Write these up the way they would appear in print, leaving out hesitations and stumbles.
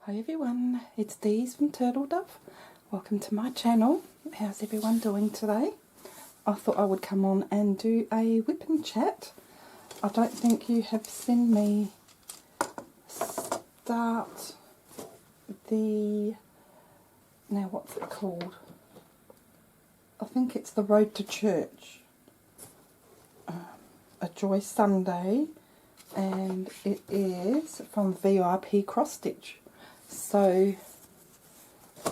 Hi everyone, it's Dee's from Turtle Dove. Welcome to my channel. How's everyone doing today? I thought I would come on and do a whip and chat. I don't think you have seen me start the, now what's it called? I think it's the Road to Church, a Joy Sunday, and it is from vipcrossstitch. So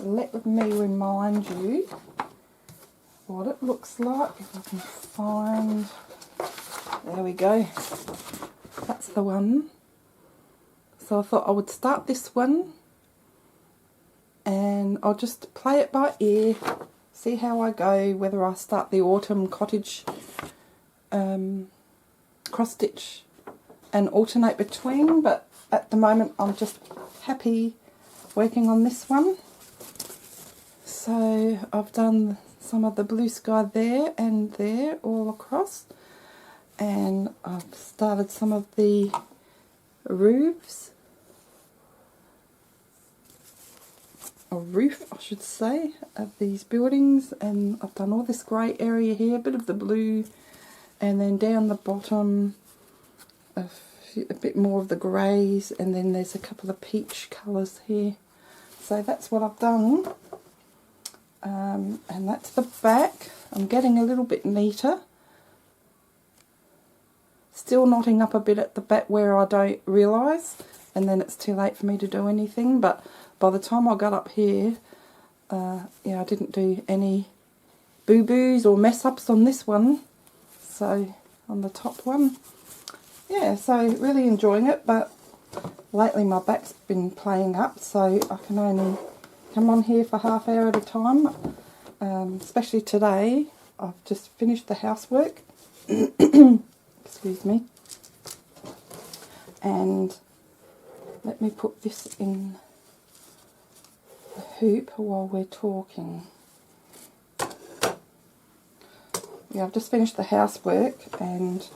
let me remind you what it looks like, if I can find, there we go, that's the one. So I thought I would start this one and I'll just play it by ear, see how I go, whether I start the autumn cottage cross stitch and alternate between, but at the moment I'm just happy working on this one. So I've done some of the blue sky there and there all across, and I've started some of the roofs, or roof I should say, of these buildings, and I've done all this grey area here, a bit of the blue, and then down the bottom a bit more of the greys, and then there's a couple of peach colours here. So that's what I've done, and that's the back. I'm getting a little bit neater, still knotting up a bit at the back where I don't realise, and then it's too late for me to do anything. But by the time I got up here, yeah, I didn't do any boo-boos or mess-ups on this one, so on the top one. Yeah, so really enjoying it, but lately my back's been playing up, so I can only come on here for half hour at a time. Especially today, I've just finished the housework. Excuse me. And let me put this in the hoop while we're talking. Yeah, I've just finished the housework and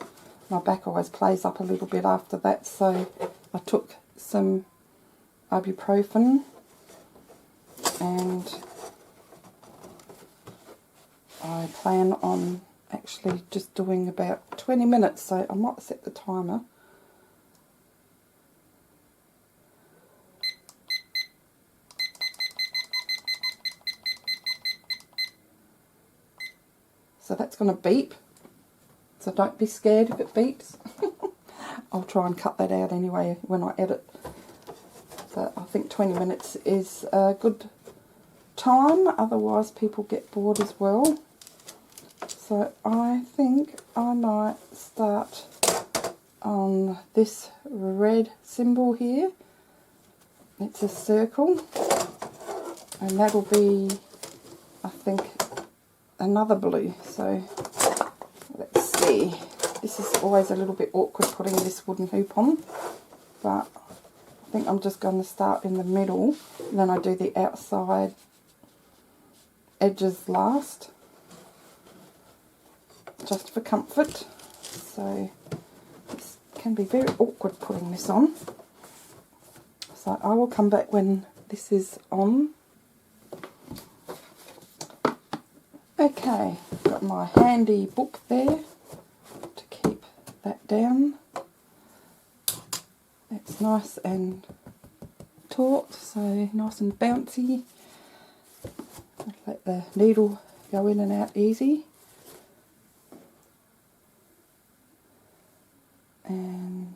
my back always plays up a little bit after that, so I took some ibuprofen and I plan on actually just doing about 20 minutes, so I might set the timer. So that's going to beep, so don't be scared if it beeps. I'll try and cut that out anyway when I edit. But I think 20 minutes is a good time, otherwise people get bored as well. So I think I might start on this red symbol here. It's a circle, and that'll be, I think, another blue. So let's see. This is always a little bit awkward putting this wooden hoop on, but I think I'm just going to start in the middle, and then I do the outside edges last, just for comfort. So this can be very awkward putting this on. So I will come back when this is on. Okay, got my handy book there to keep that down. It's nice and taut, so nice and bouncy. Let the needle go in and out easy. And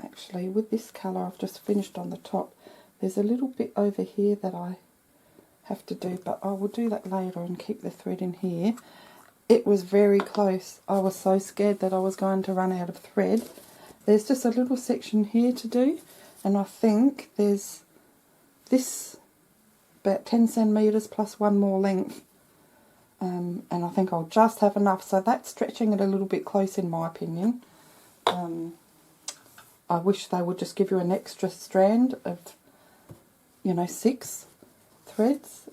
actually with this colour I've just finished on the top. There's a little bit over here that I have to do, but I will do that later and keep the thread in here. It was very close. I was so scared that I was going to run out of thread. There's just a little section here to do, and I think there's this about 10 centimetres plus one more length, and I think I'll just have enough. So that's stretching it a little bit close in my opinion. I wish they would just give you an extra strand of, you know, 6 threads,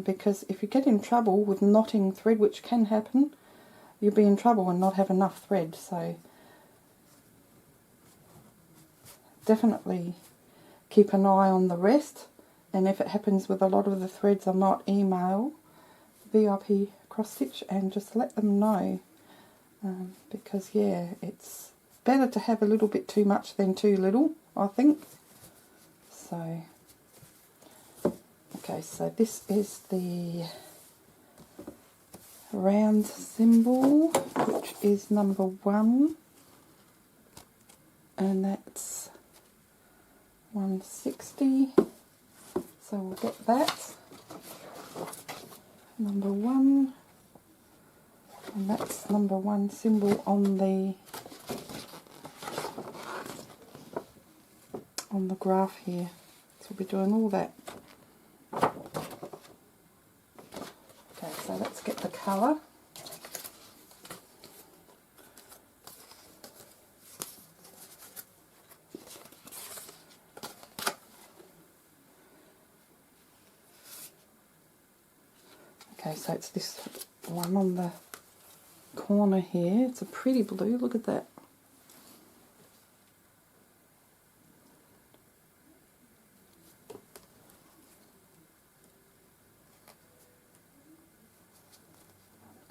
because if you get in trouble with knotting thread, which can happen, you'll be in trouble and not have enough thread. So definitely keep an eye on the rest, and if it happens with a lot of the threads, I might email VIP Cross Stitch and just let them know, because yeah, it's better to have a little bit too much than too little, I think. So okay, so this is the round symbol, which is number 1, and that's 160, so we'll get that, number 1, and that's number 1 symbol on the graph here, so we'll be doing all that. Okay, so let's get the colour. Okay, so it's this one on the corner here. It's a pretty blue, look at that.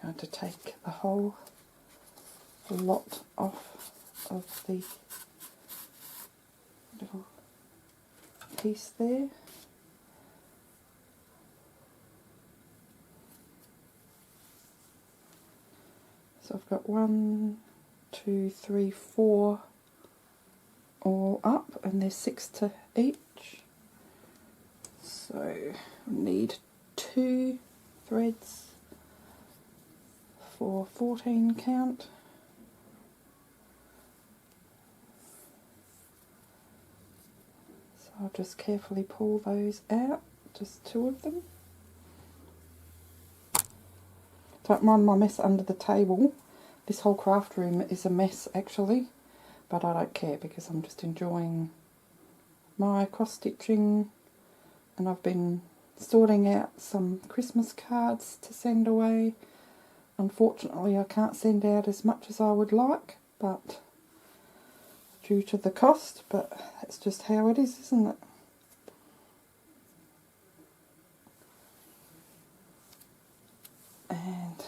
I'm going to take the whole lot off of the little piece there. So I've got 1, 2, 3, 4 all up, and there's 6 to each. So I need 2 threads for 14 count. So I'll just carefully pull those out, just 2 of them. Don't mind my mess under the table. This whole craft room is a mess actually, but I don't care because I'm just enjoying my cross stitching, and I've been sorting out some Christmas cards to send away. Unfortunately I can't send out as much as I would like, but due to the cost, but that's just how it is, isn't it? And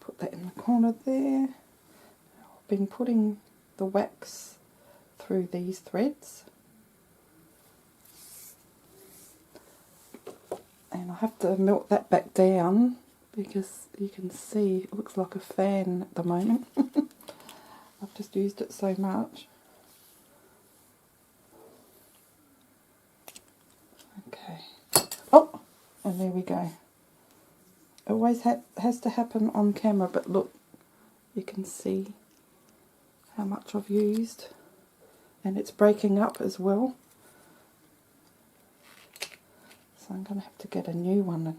put that in the corner there. I've been putting the wax through these threads, and I have to melt that back down because you can see it looks like a fan at the moment. I've just used it so much. Okay. Oh, and there we go. It always has to happen on camera, but look, you can see how much I've used, and it's breaking up as well. So I'm going to have to get a new one, and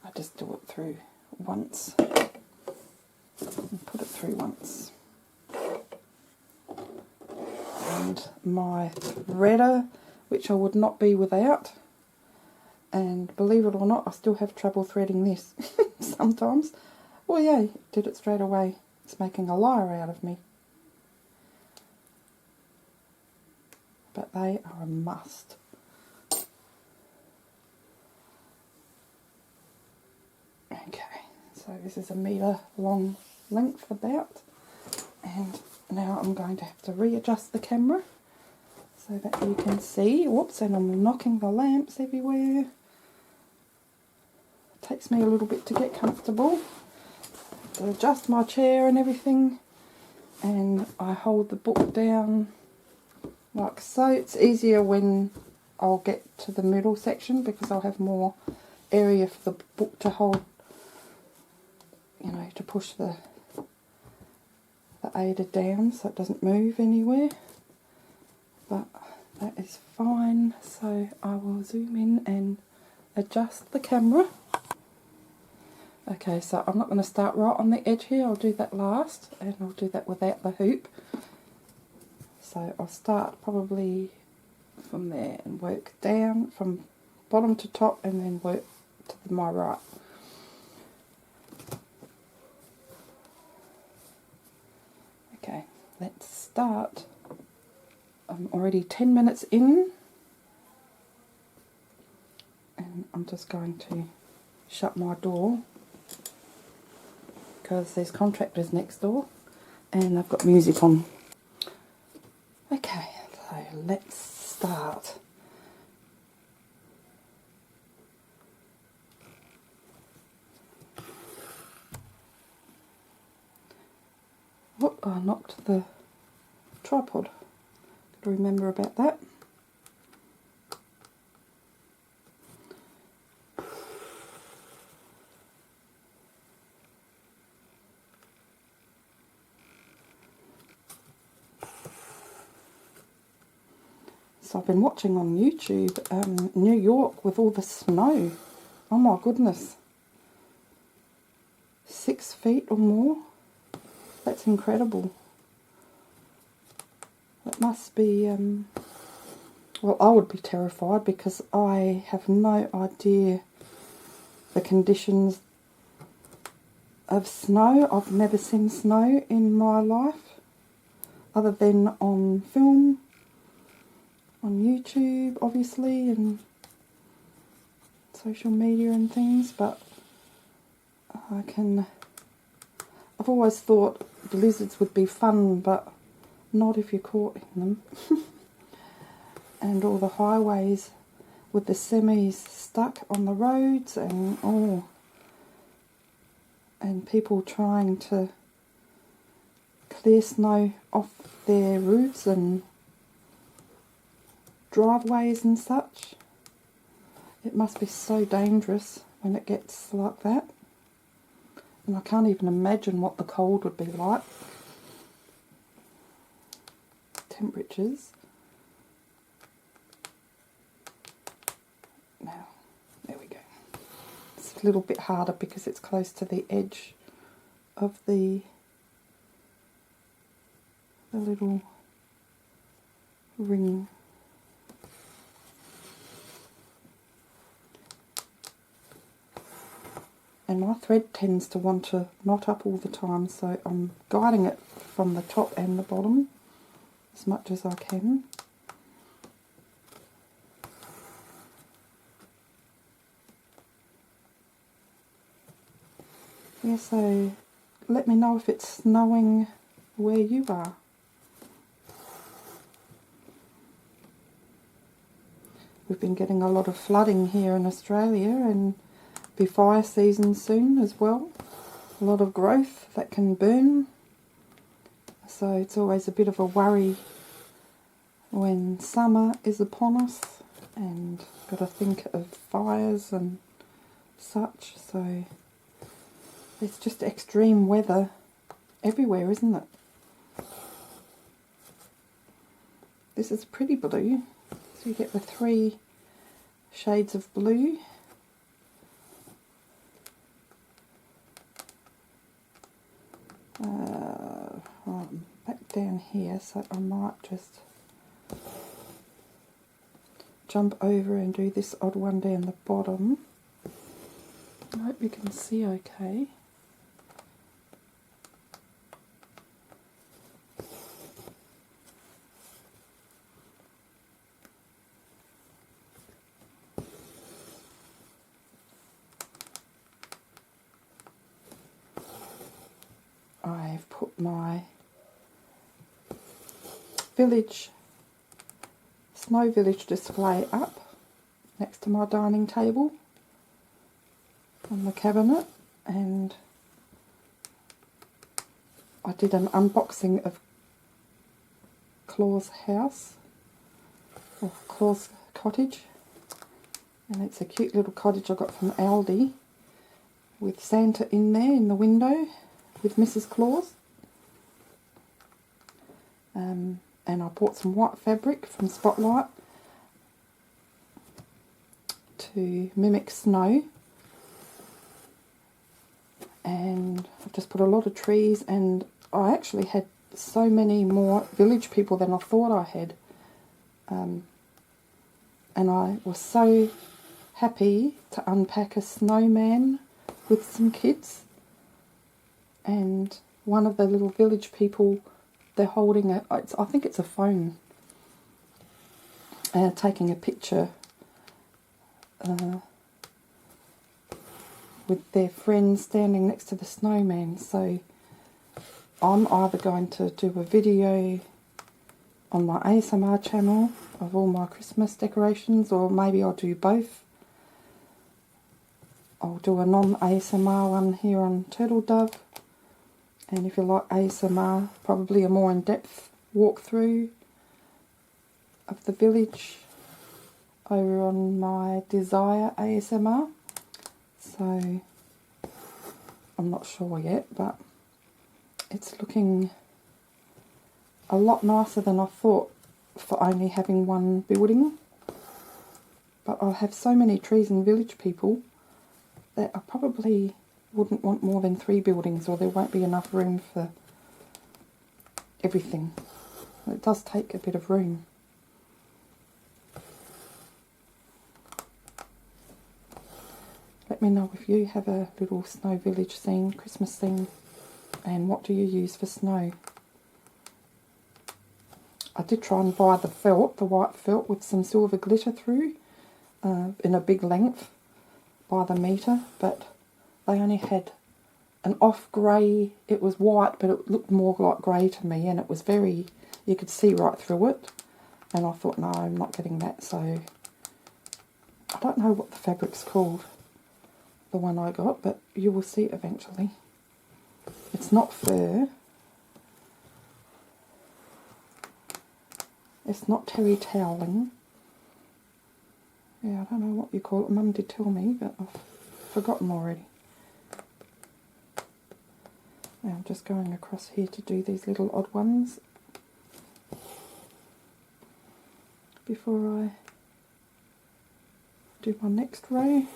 I just do it through once and put it through once. And my threader, which I would not be without, and believe it or not, I still have trouble threading this sometimes. Well, yeah, did it straight away. It's making a liar out of me. But they are a must. Okay, so this is 1 metre long length about, and now I'm going to have to readjust the camera so that you can see. Whoops, and I'm knocking the lamps everywhere. It takes me a little bit to get comfortable. To adjust my chair and everything, and I hold the book down like so. It's easier when I'll get to the middle section because I'll have more area for the book to hold, you know, to push the Ada down so it doesn't move anywhere. But that is fine, so I will zoom in and adjust the camera. Okay, so I'm not going to start right on the edge here, I'll do that last, and I'll do that without the hoop. So I'll start probably from there and work down from bottom to top, and then work to my right. let's start. I'm already 10 minutes in, and I'm just going to shut my door because there's contractors next door and I've got music on. Okay, so let's start. Oh, I knocked the tripod. Got to remember about that. So I've been watching on YouTube New York with all the snow. Oh my goodness. 6 feet or more. That's incredible. It must be, well, I would be terrified because I have no idea the conditions of snow. I've never seen snow in my life other than on film, on YouTube obviously, and social media and things, but I've always thought blizzards would be fun, but not if you're caught in them. And all the highways with the semis stuck on the roads, and and people trying to clear snow off their roofs and driveways and such. It must be so dangerous when it gets like that. And I can't even imagine what the cold would be like. Temperatures. Now, there we go. It's a little bit harder because it's close to the edge of the little ring. And my thread tends to want to knot up all the time, so I'm guiding it from the top and the bottom as much as I can. Yeah, so let me know if it's snowing where you are. We've been getting a lot of flooding here in Australia, and be fire season soon as well. A lot of growth that can burn, so it's always a bit of a worry when summer is upon us, and got to think of fires and such. So it's just extreme weather everywhere, isn't it? This is pretty blue, so you get the 3 shades of blue. I'm back down here, so I might just jump over and do this odd one down the bottom. I hope you can see okay. I've put my Snow Village display up next to my dining table on the cabinet, and I did an unboxing of Claw's house, or Claw's cottage, and it's a cute little cottage I got from Aldi with Santa in there in the window with Mrs. Claus. And I bought some white fabric from Spotlight to mimic snow, and I've just put a lot of trees, and I actually had so many more village people than I thought I had, and I was so happy to unpack a snowman with some kids, and one of the little village people they're holding I think it's a phone, taking a picture with their friends standing next to the snowman. So I'm either going to do a video on my ASMR channel of all my Christmas decorations, or maybe I'll do both. I'll do a non-ASMR one here on Turtle Dove, and if you like ASMR, probably a more in-depth walkthrough of the village over on my Desire ASMR. So I'm not sure yet, but it's looking a lot nicer than I thought for only having one building. But I'll have so many trees and village people that I probably wouldn't want more than 3 buildings, or there won't be enough room for everything. It does take a bit of room. Let me know if you have a little snow village scene, Christmas scene, and what do you use for snow. I did try and buy the felt, the white felt with some silver glitter through, in a big length by the metre, but they only had an off grey. It was white, but it looked more like grey to me, and it was very, you could see right through it, and I thought, no, I'm not getting that. So I don't know what the fabric's called, the one I got, but you will see it eventually. It's not fur. It's not terry toweling. Yeah, I don't know what you call it. Mum did tell me, but I've forgotten already. Now I'm just going across here to do these little odd ones before I do my next row.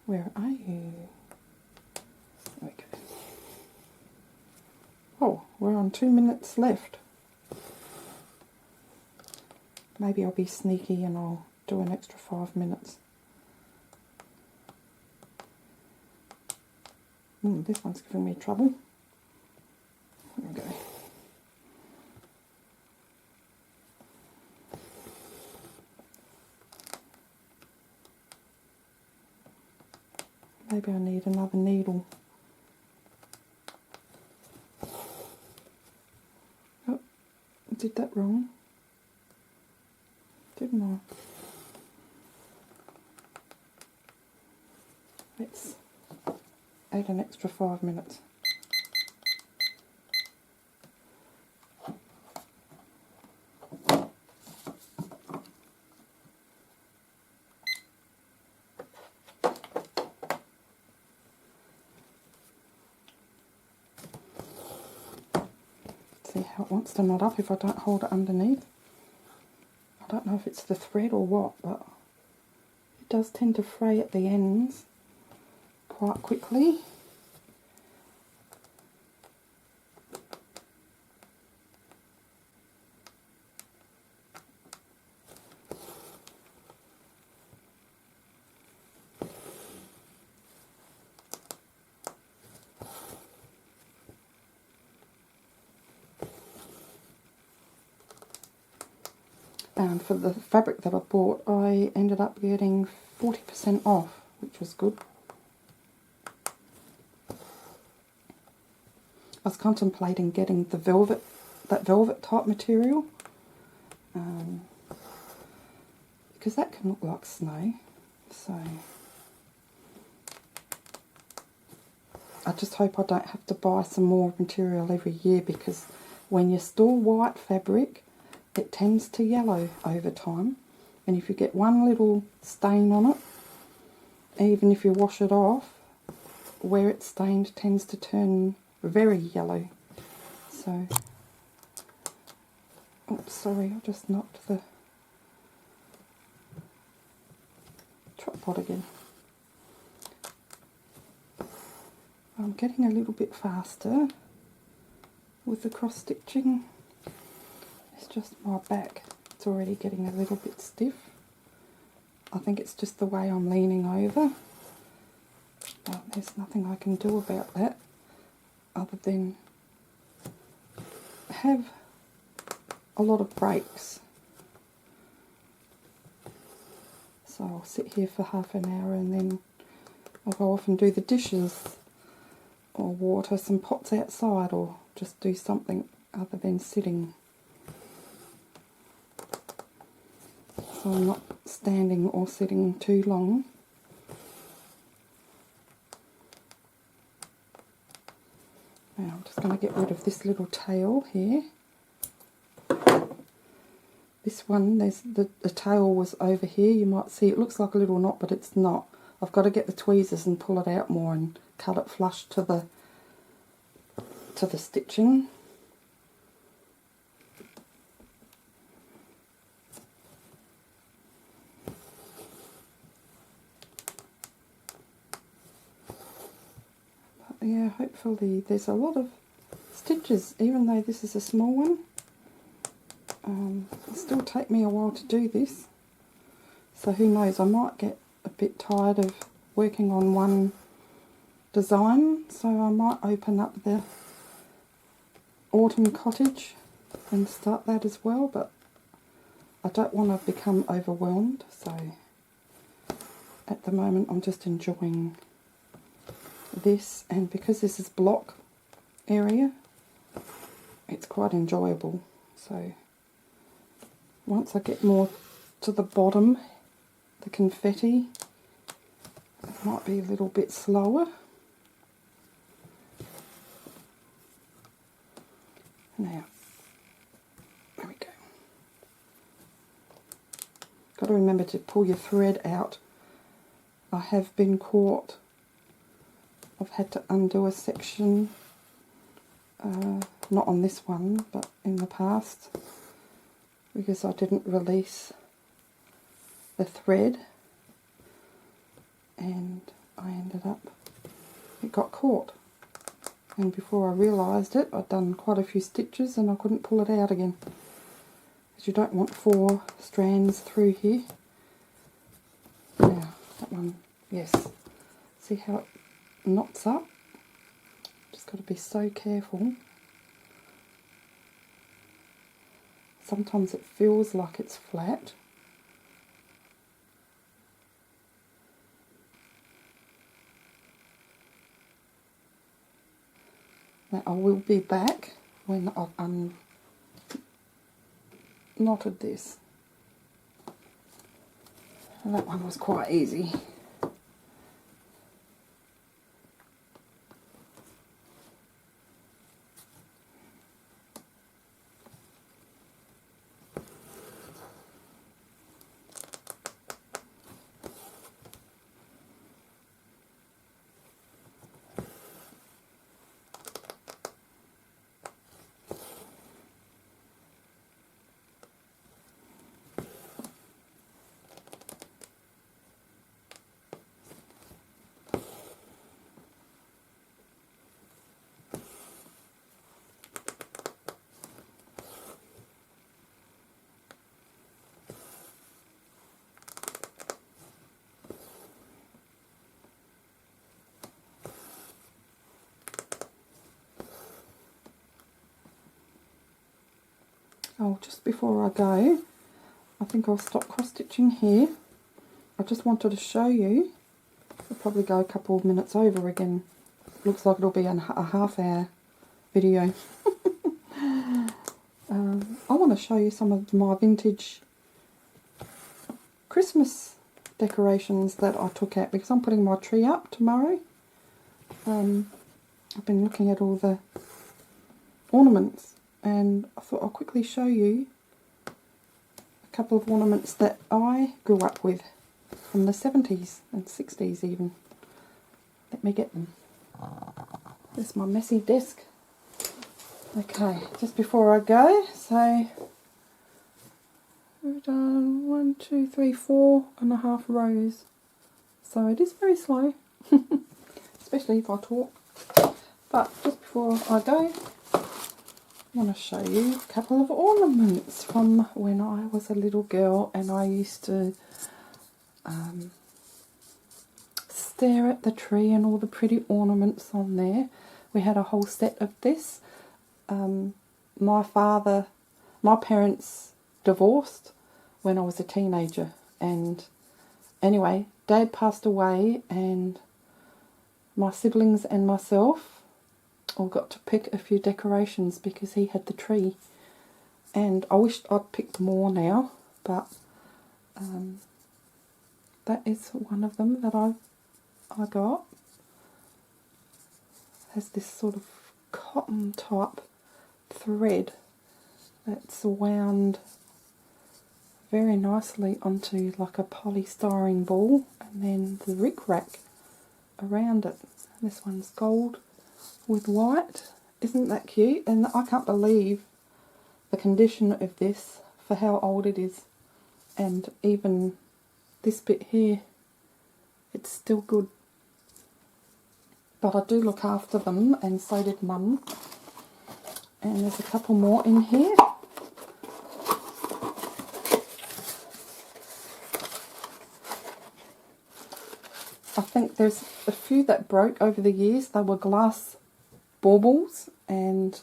Where are you? There we go. Oh, we're on 2 minutes left. Maybe I'll be sneaky and I'll do an extra 5 minutes. This one's giving me trouble. There we go. Maybe I need another needle. Oh, I did that wrong, didn't I? Let's add an extra 5 minutes. See how it wants to knot up if I don't hold it underneath. I don't know if it's the thread or what, but it does tend to fray at the ends quite quickly. And for the fabric that I bought, I ended up getting 40% off, which was good. I was contemplating getting the velvet, that velvet type material, because that can look like snow. So I just hope I don't have to buy some more material every year, because when you store white fabric, it tends to yellow over time, and if you get one little stain on it, even if you wash it off, where it's stained tends to turn very yellow. So, oops, sorry, I just knocked the tripod again. I'm getting a little bit faster with the cross stitching. It's just my back, it's already getting a little bit stiff. I think it's just the way I'm leaning over. there's nothing I can do about that other than have a lot of breaks. So I'll sit here for half an hour and then I'll go off and do the dishes or water some pots outside or just do something other than sitting. So I'm not standing or sitting too long. Now I'm just going to get rid of this little tail here. This one, there's the tail was over here. You might see it looks like a little knot, but it's not. I've got to get the tweezers and pull it out more and cut it flush to the stitching. But yeah, hopefully there's a lot of stitches, even though this is a small one. It'll still take me a while to do this, so who knows, I might get a bit tired of working on one design, so I might open up the autumn cottage and start that as well, but I don't want to become overwhelmed, so at the moment I'm just enjoying this, and because this is block area, it's quite enjoyable. So once I get more to the bottom, the confetti, it might be a little bit slower. Now, there we go. Got to remember to pull your thread out. I have been caught. I've had to undo a section, not on this one, but in the past, because I didn't release the thread, and I ended up, it got caught, and before I realised it, I'd done quite a few stitches and I couldn't pull it out again, because you don't want 4 strands through here. Now, that one, yes, see how it knots up? Just got to be so careful. Sometimes it feels like it's flat. Now I will be back when I've unknotted this. And that one was quite easy. Oh, just before I go, I think I'll stop cross stitching here. I just wanted to show you. I'll probably go a couple of minutes over again. Looks like it'll be a half-hour video. I want to show you some of my vintage Christmas decorations that I took out, because I'm putting my tree up tomorrow. I've been looking at all the ornaments, and I thought I'll quickly show you a couple of ornaments that I grew up with from the 70s and 60s even. Let me get them. There's my messy desk. Okay, just before I go, so we've done 1, 2, 3, 4.5 rows. So it is very slow, especially if I talk. But just before I go, I want to show you a couple of ornaments from when I was a little girl and I used to stare at the tree and all the pretty ornaments on there. We had a whole set of this. My parents divorced when I was a teenager, and anyway, Dad passed away and my siblings and myself all got to pick a few decorations because he had the tree, and I wished I'd picked more now, but that is one of them that I got. It has this sort of cotton type thread that's wound very nicely onto like a polystyrene ball, and then the rickrack around it. This one's gold with white. Isn't that cute? And I can't believe the condition of this for how old it is. And even this bit here, it's still good. But I do look after them, and so did Mum. And there's a couple more in here. I think there's a few that broke over the years. They were glass baubles, and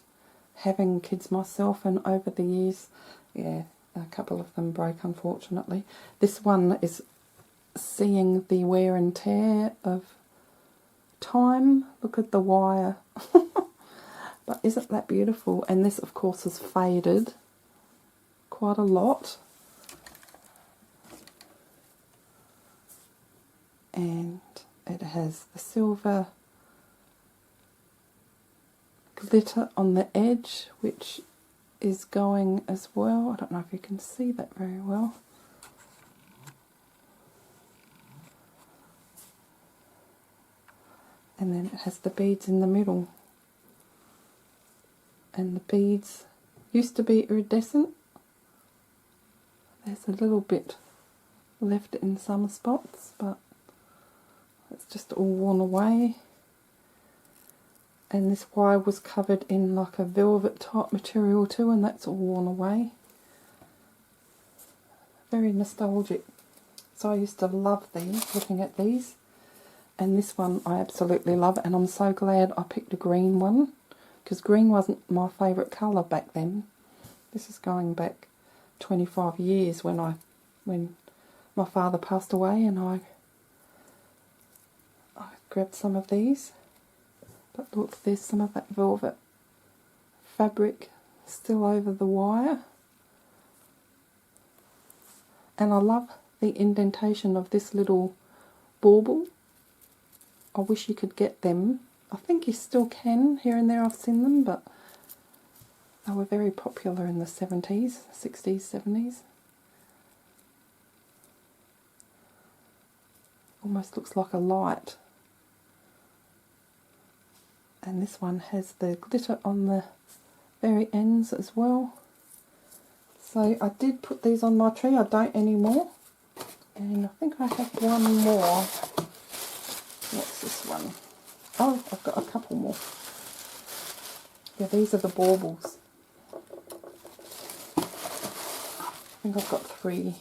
having kids myself, and over the years, yeah, a couple of them broke, unfortunately. This one is seeing the wear and tear of time. Look at the wire. But isn't that beautiful? And this, of course, is faded quite a lot. And it has the silver glitter on the edge, which is going as well. I don't know if you can see that very well. And then it has the beads in the middle. And the beads used to be iridescent. There's a little bit left in some spots, but it's just all worn away. And this wire was covered in like a velvet type material too, and that's all worn away. Very nostalgic. So I used to love these, looking at these. And this one I absolutely love, and I'm so glad I picked a green one, because green wasn't my favourite colour back then. This is going back 25 years when my father passed away, and I grabbed some of these. But look, there's some of that velvet fabric still over the wire. And I love the indentation of this little bauble. I wish you could get them. I think you still can. Here and there I've seen them, but they were very popular in the 70s, 60s, 70s. Almost looks like a light. And this one has the glitter on the very ends as well. So I did put these on my tree. I don't anymore. And I think I have one more. What's this one? Oh, I've got a couple more. Yeah, these are the baubles. I think I've got 3.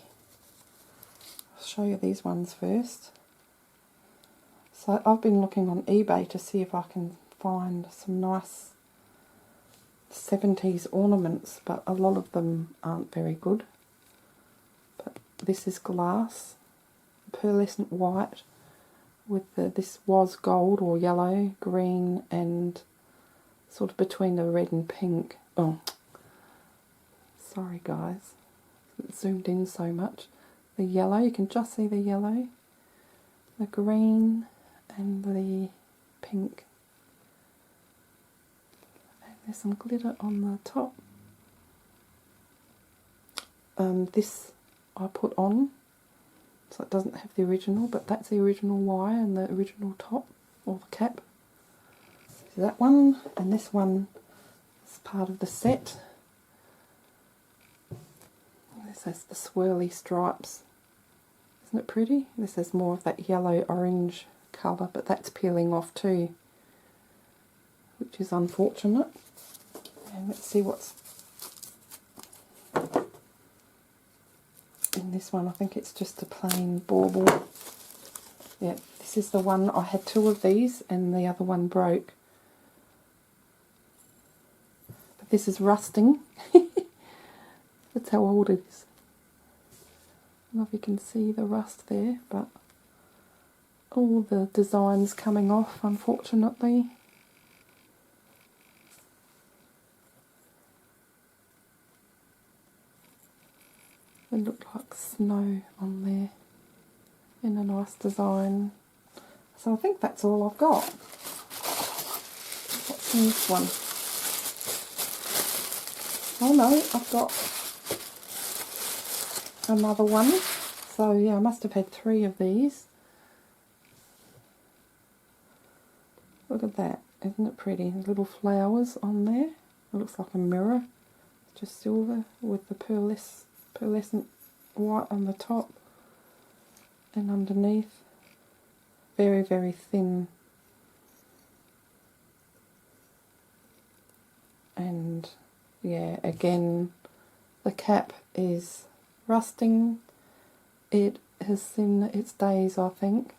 I'll show you these ones first. So I've been looking on eBay to see if I can find some nice 70s ornaments, but a lot of them aren't very good. But this is glass, pearlescent white, with this was gold or yellow, green, and sort of between the red and pink. Oh, sorry guys, it zoomed in so much. The yellow, you can just see the yellow, the green, and the pink. And there's some glitter on the top. This I put on, so it doesn't have the original, but that's the original wire and the original top, or the cap. So that one, and this one is part of the set. This has the swirly stripes. Isn't it pretty? This has more of that yellow-orange colour, but that's peeling off too, which is unfortunate. And let's see what's in this one. I think it's just a plain bauble. Yeah, This is the one, I had 2 of these and the other one broke. But this is rusting. That's how old it is. I don't know if you can see the rust there, but all the designs coming off, unfortunately. It looked like snow on there in a nice design. So I think that's all I've got. What's in this one? Oh no, I've got another one. So yeah, I must have had 3 of these. Look at that, isn't it pretty? Little flowers on there. It looks like a mirror, just silver with the pearlescent white on the top and underneath. Very, very thin. And yeah, again, the cap is rusting. It has seen its days, I think.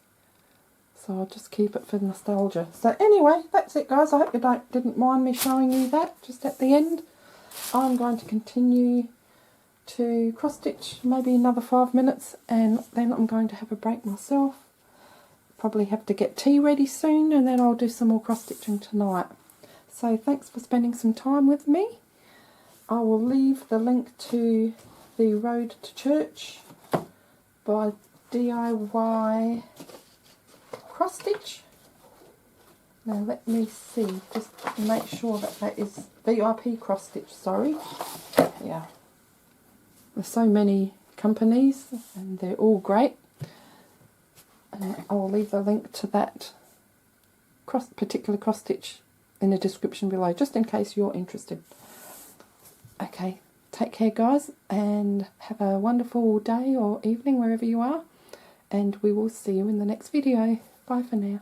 So I'll just keep it for nostalgia. So anyway, that's it guys. I hope you didn't mind me showing you that just at the end. I'm going to continue to cross stitch maybe another 5 minutes, and then I'm going to have a break myself. Probably have to get tea ready soon, and then I'll do some more cross stitching tonight. So thanks for spending some time with me. I will leave the link to The Road to Church by DIY Cross Stitch. Now let me see, just make sure that that is VIP Cross Stitch, sorry. Yeah. There's so many companies and they're all great. And I'll leave the link to that particular cross stitch in the description below, just in case you're interested. Okay, take care guys, and have a wonderful day or evening wherever you are, and we will see you in the next video. Bye for now.